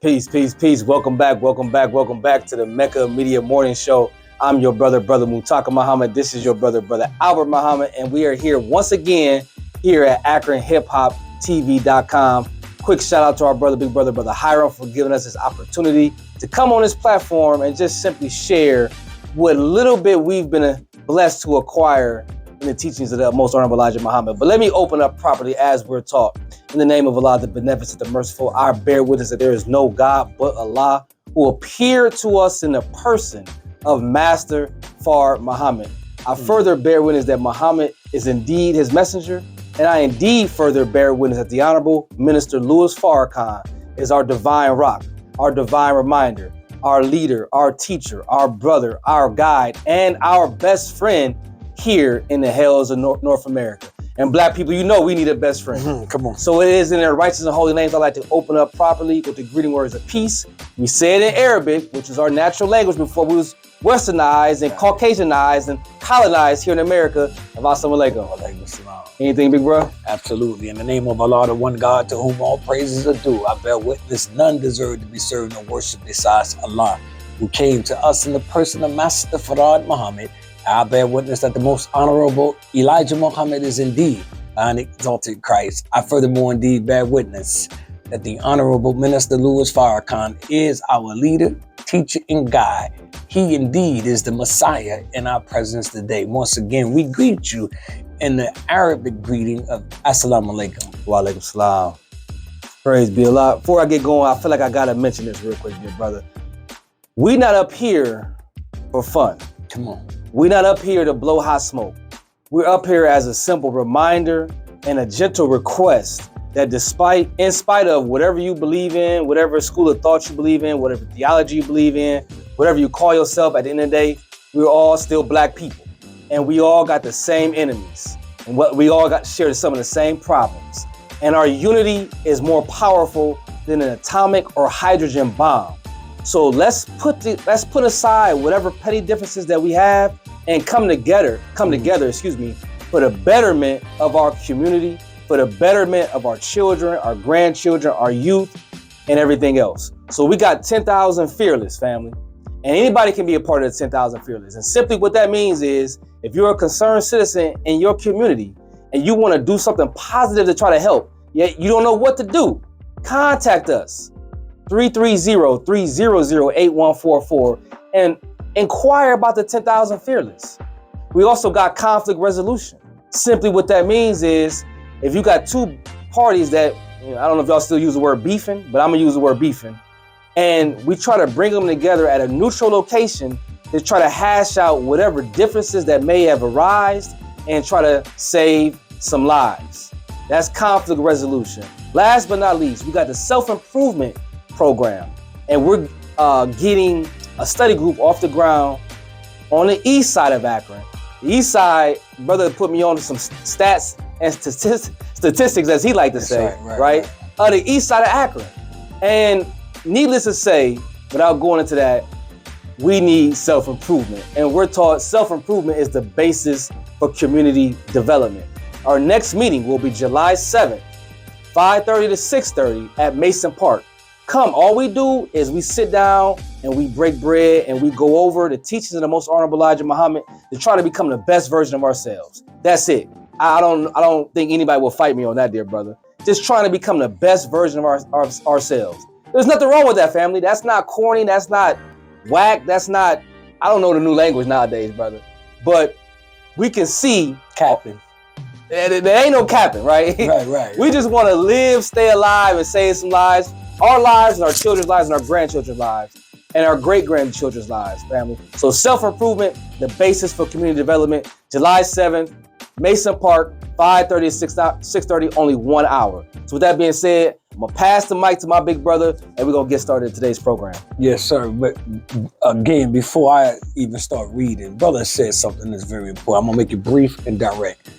Peace, peace, peace. Welcome back to the Mecca Media Morning Show. I'm your brother Mutaka Muhammad. This is your brother Albert Muhammad, and we are here once again here at AkronHipHopTV.com. Quick shout out to our big brother Hiram for giving us this opportunity to come on this platform and just simply share what little bit we've been blessed to acquire in the teachings of the most honorable Elijah Muhammad. But let me open up properly as we're taught. In the name of Allah, the beneficent, the merciful, I bear witness that there is no God but Allah, who appeared to us in the person of Master Fard Muhammad. I further bear witness that Muhammad is indeed his messenger, and I indeed further bear witness that the Honorable Minister Louis Farrakhan is our divine rock, our divine reminder, our leader, our teacher, our brother, our guide, and our best friend here in the hells of North America. And black people, you know we need a best friend. Come on. So it is in their righteous and holy names I like to open up properly with the greeting words of peace. We say it in Arabic, which is our natural language before we was westernized and Caucasianized and colonized here in America. Assalamu alaikum. Anything, big bro? Absolutely. In the name of Allah, the one God to whom all praises are due, I bear witness none deserve to be served nor worshiped besides Allah, who came to us in the person of Master Fard Muhammad. I bear witness that the most honorable Elijah Muhammad is indeed an exalted Christ. I furthermore indeed bear witness that the Honorable Minister Louis Farrakhan is our leader, teacher, and guide. He indeed is the Messiah in our presence today. Once again, we greet you in the Arabic greeting of Assalamu alaikum. Wa alaikum salam. Praise be Allah. Before I get going, I feel like I gotta mention this real quick, dear brother. We not up here for fun. Come on. We're not up here to blow hot smoke. We're up here as a simple reminder and a gentle request that in spite of whatever you believe in, whatever school of thought you believe in, whatever theology you believe in, whatever you call yourself, at the end of the day, we're all still black people. And we all got the same enemies. And we all got shared some of the same problems. And our unity is more powerful than an atomic or hydrogen bomb. So let's put aside whatever petty differences that we have and come together, for the betterment of our community, for the betterment of our children, our grandchildren, our youth, and everything else. So we got 10,000 Fearless, family. And anybody can be a part of the 10,000 Fearless. And simply what that means is, if you're a concerned citizen in your community and you want to do something positive to try to help, yet you don't know what to do, contact us. 330-300-8144 and inquire about the 10,000 Fearless. We also got conflict resolution. Simply what that means is, if you got two parties that, I don't know if y'all still use the word beefing, but I'm gonna use the word beefing, and we try to bring them together at a neutral location to try to hash out whatever differences that may have arisen and try to save some lives. That's conflict resolution. Last but not least, we got the self-improvement program, and we're getting a study group off the ground on the east side of Akron. The east side, brother put me on to some stats and statistics, as he like to say, right? The east side of Akron. And needless to say, without going into that, we need self-improvement. And we're taught self-improvement is the basis for community development. Our next meeting will be July 7th, 5:30 to 6:30 at Mason Park. Come, all we do is we sit down and we break bread and we go over the teachings of the most honorable Elijah Muhammad to try to become the best version of ourselves. That's it. I don't think anybody will fight me on that, dear brother. Just trying to become the best version of ourselves. There's nothing wrong with that, family. That's not corny. That's not whack. That's not, I don't know the new language nowadays, brother. But we can see capping. There ain't no capping, right? Right. We just want to live, stay alive, and save some lives. Our lives and our children's lives and our grandchildren's lives and our great-grandchildren's lives, family. So self-improvement, the basis for community development, July 7th, Mason Park, 5:30 to 6:30, only 1 hour. So with that being said, I'm going to pass the mic to my big brother, and we're going to get started in today's program. Yes, sir. But again, before I even start reading, brother said something that's very important. I'm going to make it brief and direct.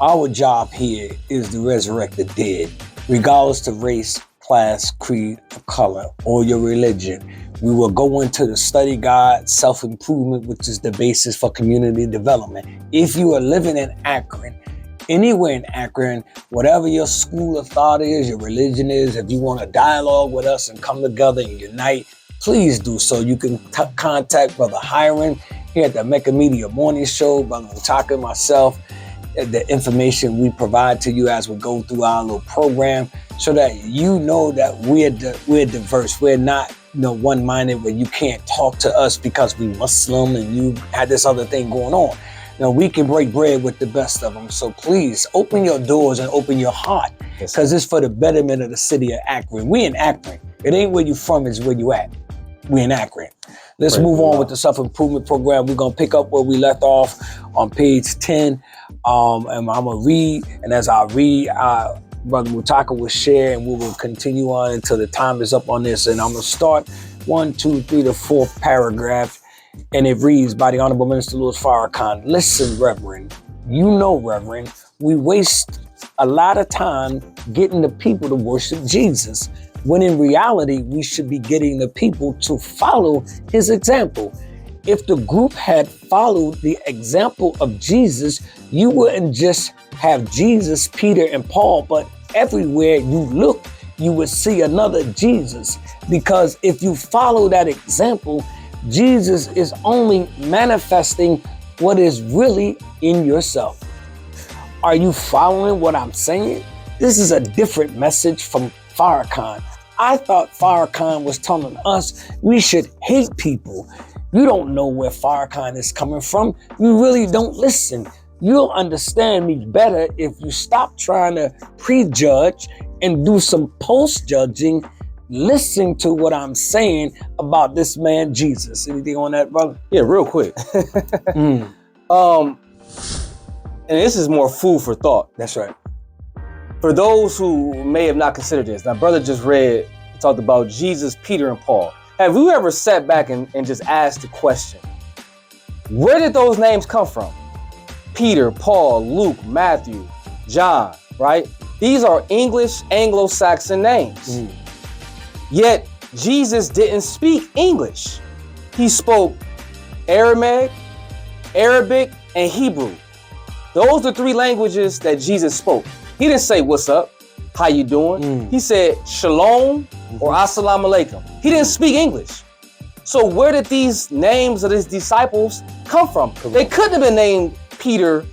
Our job here is to resurrect the dead, regardless of race, class, creed, or color, or your religion. We will go into the study guide, self-improvement, which is the basis for community development. If you are living in Akron, anywhere in Akron, whatever your school of thought is, your religion is, if you want to dialogue with us and come together and unite, please do so. You can contact Brother Hiram here at the Mecca Media Morning Show, Brother Mutaka, myself, the information we provide to you as we go through our little program, so that you know that we're diverse. We're not one-minded where you can't talk to us because we Muslim and you had this other thing going on. We can break bread with the best of them. So please open your doors and open your heart, because it's for the betterment of the city of Akron. We in Akron. It ain't where you from, it's where you at. We in Akron. Let's move on with the self-improvement program. We're going to pick up where we left off on page 10. And I'm going to read. And as I read, Brother Mutaka will share, and we will continue on until the time is up on this. And I'm going to start 1, 2, 3, the fourth paragraph. And it reads, by the Honorable Minister Louis Farrakhan. Listen, Reverend, Reverend, we waste a lot of time getting the people to worship Jesus, when in reality, we should be getting the people to follow his example. If the group had followed the example of Jesus, you wouldn't just have Jesus, Peter, and Paul, but everywhere you look, you would see another Jesus. Because if you follow that example, Jesus is only manifesting what is really in yourself. Are you following what I'm saying? This is a different message from Farrakhan. I thought Farrakhan was telling us we should hate people. You don't know where Farrakhan is coming from. You really don't listen. You'll understand me better if you stop trying to prejudge and do some post-judging. Listen to what I'm saying about this man, Jesus. Anything on that, brother? Yeah, real quick. And this is more food for thought. That's right. For those who may have not considered this, now brother just read, he talked about Jesus, Peter, and Paul. Have you ever sat back and just asked the question, where did those names come from? Peter, Paul, Luke, Matthew, John, right? These are English Anglo-Saxon names. Yet Jesus didn't speak English. He spoke Aramaic, Arabic, and Hebrew. Those are 3 languages that Jesus spoke. He didn't say, what's up? How you doing? He said, shalom or assalamu alaikum. He didn't speak English. So where did these names of his disciples come from? They couldn't have been named Peter,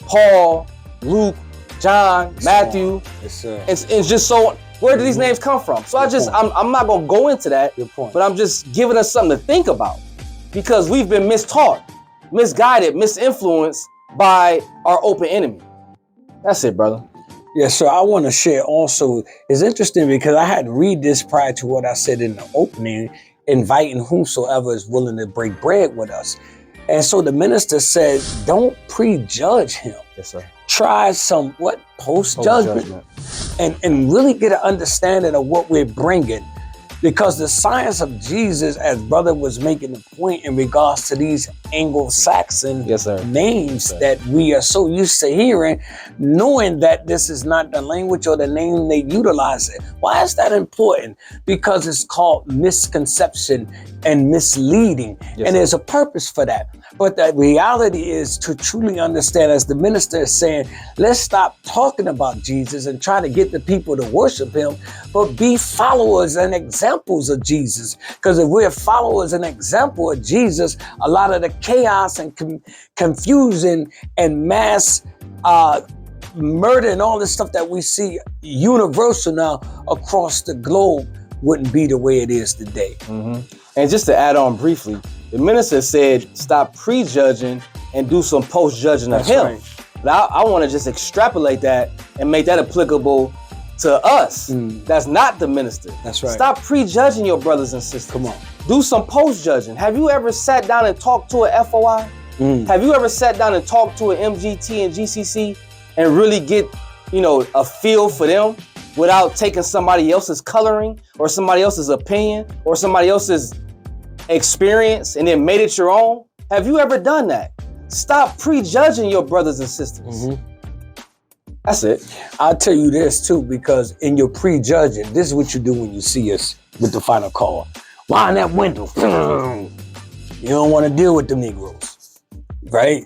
Paul, Luke, John, Matthew. Yes, sir. And just so on. Where did these names come from? So I'm not going to go into that, but I'm just giving us something to think about, because we've been mistaught, misguided, misinfluenced by our open enemy. That's it, brother. Yes, sir. I want to share also. It's interesting because I had to read this prior to what I said in the opening, inviting whomsoever is willing to break bread with us. And so the minister said, don't prejudge him. Yes, sir. Try some post-judgment. And really get an understanding of what we're bringing. Because the science of Jesus, as brother was making the point in regards to these Anglo-Saxon names that we are so used to hearing, knowing that this is not the language or the name they utilize it. Why is that important? Because it's called misconception and misleading. And there's a purpose for that. But the reality is to truly understand, as the minister is saying, let's stop talking about Jesus and try to get the people to worship him, but be followers and examples of Jesus. Because if we're followers and example of Jesus, a lot of the chaos and confusion and mass murder and all this stuff that we see universal now across the globe wouldn't be the way it is today. And just to add on briefly, the minister said, stop prejudging and do some post-judging of him. Right. But I want to just extrapolate that and make that applicable to us. That's not the minister. That's right. Stop prejudging your brothers and sisters. Come on. Do some post-judging. Have you ever sat down and talked to an FOI? Have you ever sat down and talked to an MGT and GCC and really get, a feel for them without taking somebody else's coloring or somebody else's opinion or somebody else's experience and then made it your own? Have you ever done that? Stop prejudging your brothers and sisters. That's it. I'll tell you this too, because in your prejudging, this is what you do when you see us with the final call. Why in that window? You don't want to deal with the Negroes, right?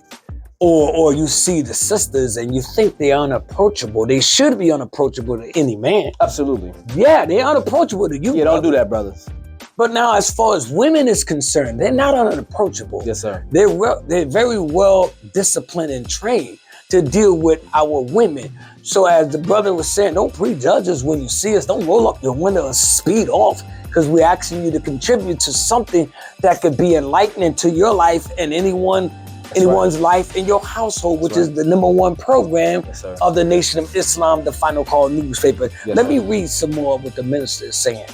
Or you see the sisters and you think they're unapproachable. They should be unapproachable to any man. Absolutely. Yeah, they're unapproachable to you. Yeah, don't do that, brothers. But now, as far as women is concerned, they're not unapproachable. Yes, sir. They're very well disciplined and trained to deal with our women. So as the brother was saying, don't prejudge us when you see us. Don't roll up your window and speed off, because we're asking you to contribute to something that could be enlightening to your life and anyone's life in your household, which is the #1 program of the Nation of Islam, the Final Call newspaper. Let me read some more of what the minister is saying.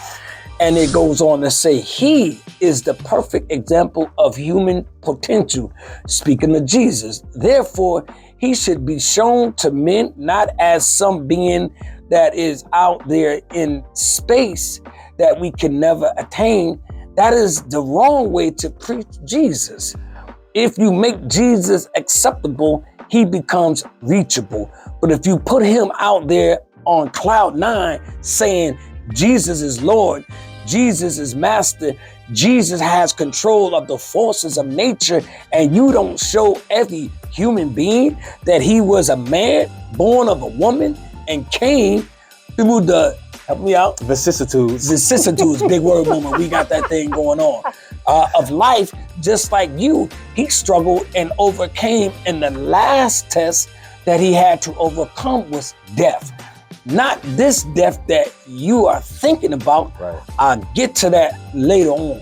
And it goes on to say, he is the perfect example of human potential, speaking of Jesus. Therefore, he should be shown to men not as some being that is out there in space that we can never attain. That is the wrong way to preach Jesus. If you make Jesus acceptable, he becomes reachable. But if you put him out there on cloud 9 saying Jesus is Lord, Jesus is master, Jesus has control of the forces of nature, and you don't show every human being that he was a man born of a woman and came through the, help me out? Vicissitudes, big word woman, we got that thing going on. Of life, just like you, he struggled and overcame, and the last test that he had to overcome was death. Not this death that you are thinking about. Right. I'll get to that later on.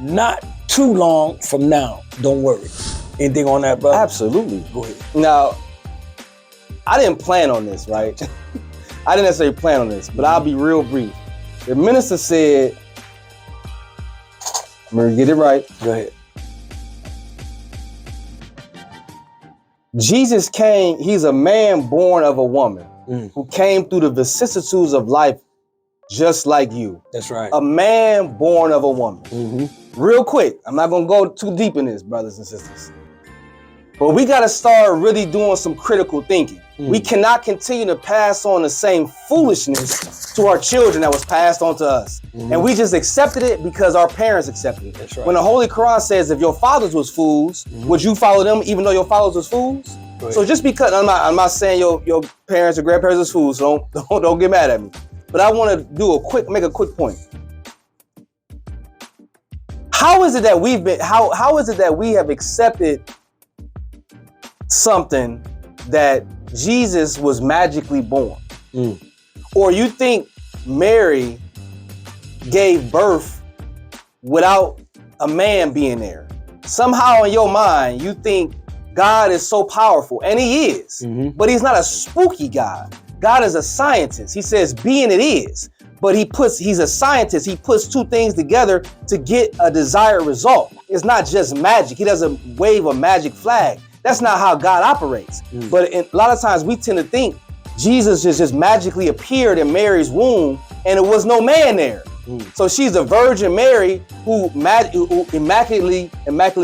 Not too long from now. Don't worry. Anything on that, brother? Absolutely. Go ahead. Now, I didn't plan on this, right? I didn't necessarily plan on this, but I'll be real brief. The minister said, I'm going to get it right. Go ahead. Jesus came, he's a man born of a woman who came through the vicissitudes of life just like you. That's right. A man born of a woman. Real quick, I'm not going to go too deep in this, brothers and sisters. But we got to start really doing some critical thinking. We cannot continue to pass on the same foolishness to our children that was passed on to us. And we just accepted it because our parents accepted it. That's right. When the Holy Quran says if your fathers was fools, would you follow them even though your fathers was fools? So just because, I'm not saying your parents or grandparents was fools, so don't get mad at me. But I want to make a quick point. How is it that how is it that we have accepted something that Jesus was magically born? Or you think Mary gave birth without a man being there? Somehow in your mind, you think God is so powerful, and he is, but he's not a spooky God. God is a scientist. He says, be and it is, but he's a scientist. He puts two things together to get a desired result. It's not just magic. He doesn't wave a magic flag. That's not how God operates. But a lot of times we tend to think Jesus just magically appeared in Mary's womb and it was no man there. So she's a Virgin Mary who immaculate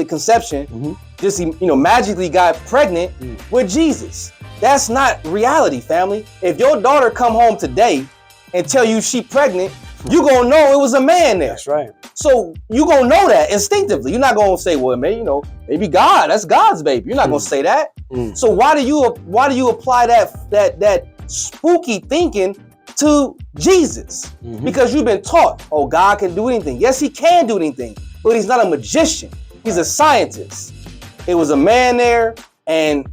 conception, just magically got pregnant with Jesus. That's not reality, family. If your daughter come home today and tell you she pregnant, you gonna know it was a man there. That's right. So you gonna know that instinctively. You're not gonna say, well, maybe God, that's God's baby. You're not gonna say that. So why do you apply that spooky thinking to Jesus? Because you've been taught, oh, God can do anything. Yes, he can do anything, but he's not a magician. He's a scientist. It was a man there, and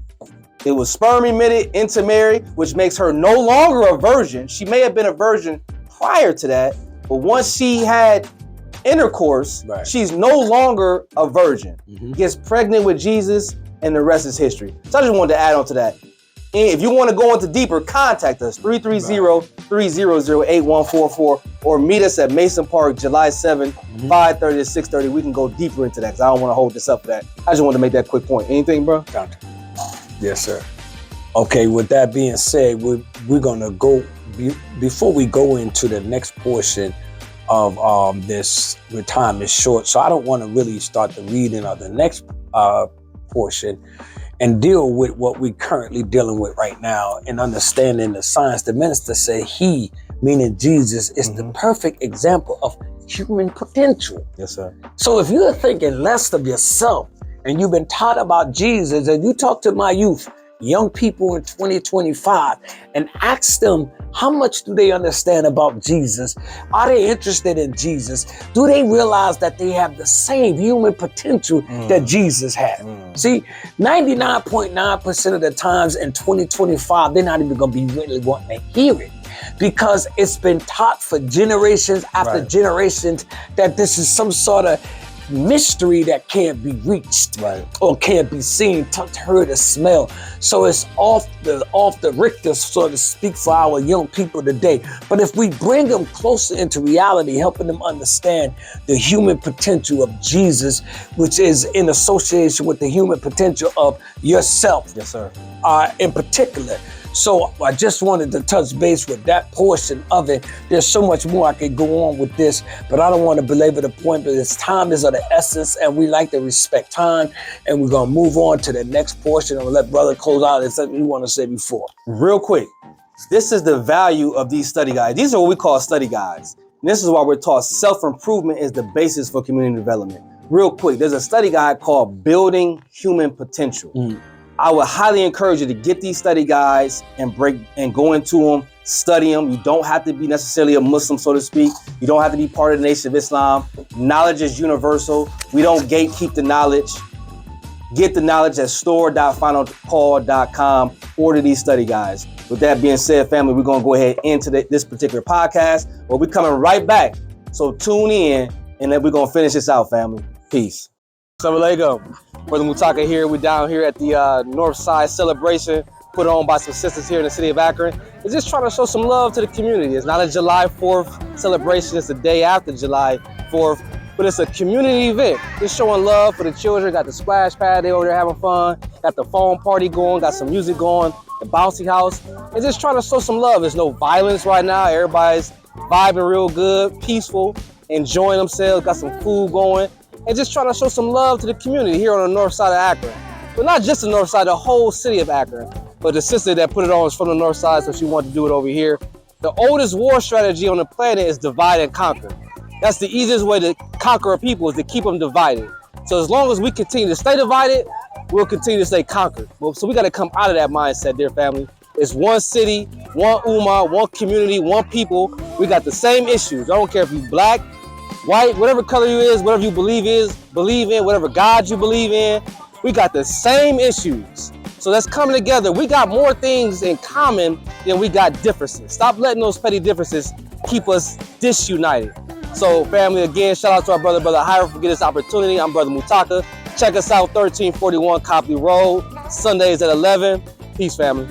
it was sperm emitted into Mary, which makes her no longer a virgin. She may have been a virgin prior to that, but once she had intercourse, she's no longer a virgin. Gets pregnant with Jesus, and the rest is history. So I just wanted to add on to that. And if you want to go into deeper, contact us, 330-300-8144, or meet us at Mason Park, July 7th, 5:30 to 6:30. We can go deeper into that because I don't want to hold this up for that. I just wanted to make that quick point. Anything, bro? Gotcha. Yes, sir. Okay, with that being said, we're going to go, before we go into the next portion of this, your time is short, so I don't want to really start the reading of the next portion and deal with what we're currently dealing with right now and understanding the science. The minister said he, meaning Jesus, is the perfect example of human potential. Yes, sir. So if you're thinking less of yourself and you've been taught about Jesus, and you talk to my youth, young people in 2025, and ask them, how much do they understand about Jesus? Are they interested in Jesus? Do they realize that they have the same human potential that Jesus had? See, 99.9% of the times in 2025, they're not even going to be really wanting to hear it, because it's been taught for generations after generations that this is some sort of mystery that can't be reached or can't be seen, touched, heard, or smelled. So it's off the Richter, so to speak, for our young people today. But if we bring them closer into reality, helping them understand the human potential of Jesus, which is in association with the human potential of yourself, yes, sir, in particular. So I just wanted to touch base with that portion of it. There's so much more I could go on with this, but I don't want to belabor the point, but it's time is of the essence, and we like to respect time, and we're going to move on to the next portion and let brother close out. There's something you want to say before. Real quick, this is the value of these study guides. These are what we call study guides. And this is why we're taught self-improvement is the basis for community development. Real quick, there's a study guide called Building Human Potential. I would highly encourage you to get these study guides and go into them, study them. You don't have to be necessarily a Muslim, so to speak. You don't have to be part of the Nation of Islam. Knowledge is universal. We don't gatekeep the knowledge. Get the knowledge at store.finalcall.com. Order these study guides. With that being said, family, we're going to go ahead into this particular podcast. Well, we're coming right back. So tune in, and then we're going to finish this out, family. Peace. Assalamu alaikum. Brother Mutaka here. We're down here at the North Side celebration put on by some sisters here in the city of Akron. We're just trying to show some love to the community. It's not a July 4th celebration. It's the day after July 4th, but it's a community event. Just showing love for the children. Got the splash pad. They over there having fun. Got the phone party going. Got some music going. The bouncy house. And just trying to show some love. There's no violence right now. Everybody's vibing real good, peaceful, enjoying themselves. Got some food going. And just trying to show some love to the community here on the north side of Akron. But not just the north side, the whole city of Akron. But the sister that put it on is from the north side, so she wanted to do it over here. The oldest war strategy on the planet is divide and conquer. That's the easiest way to conquer a people, is to keep them divided. So as long as we continue to stay divided, we'll continue to stay conquered. So we got to come out of that mindset, dear family. It's one city, one ummah, one community, one people. We got the same issues. I don't care if you're black, white, whatever color you is, whatever you believe in, whatever God you believe in, we got the same issues. So let's come together. We got more things in common than we got differences. Stop letting those petty differences keep us disunited. So family, again, shout out to our brother Hiram for getting this opportunity. I'm Brother Mutaka. Check us out, 1341 Copley Road, Sundays at 11. Peace, family.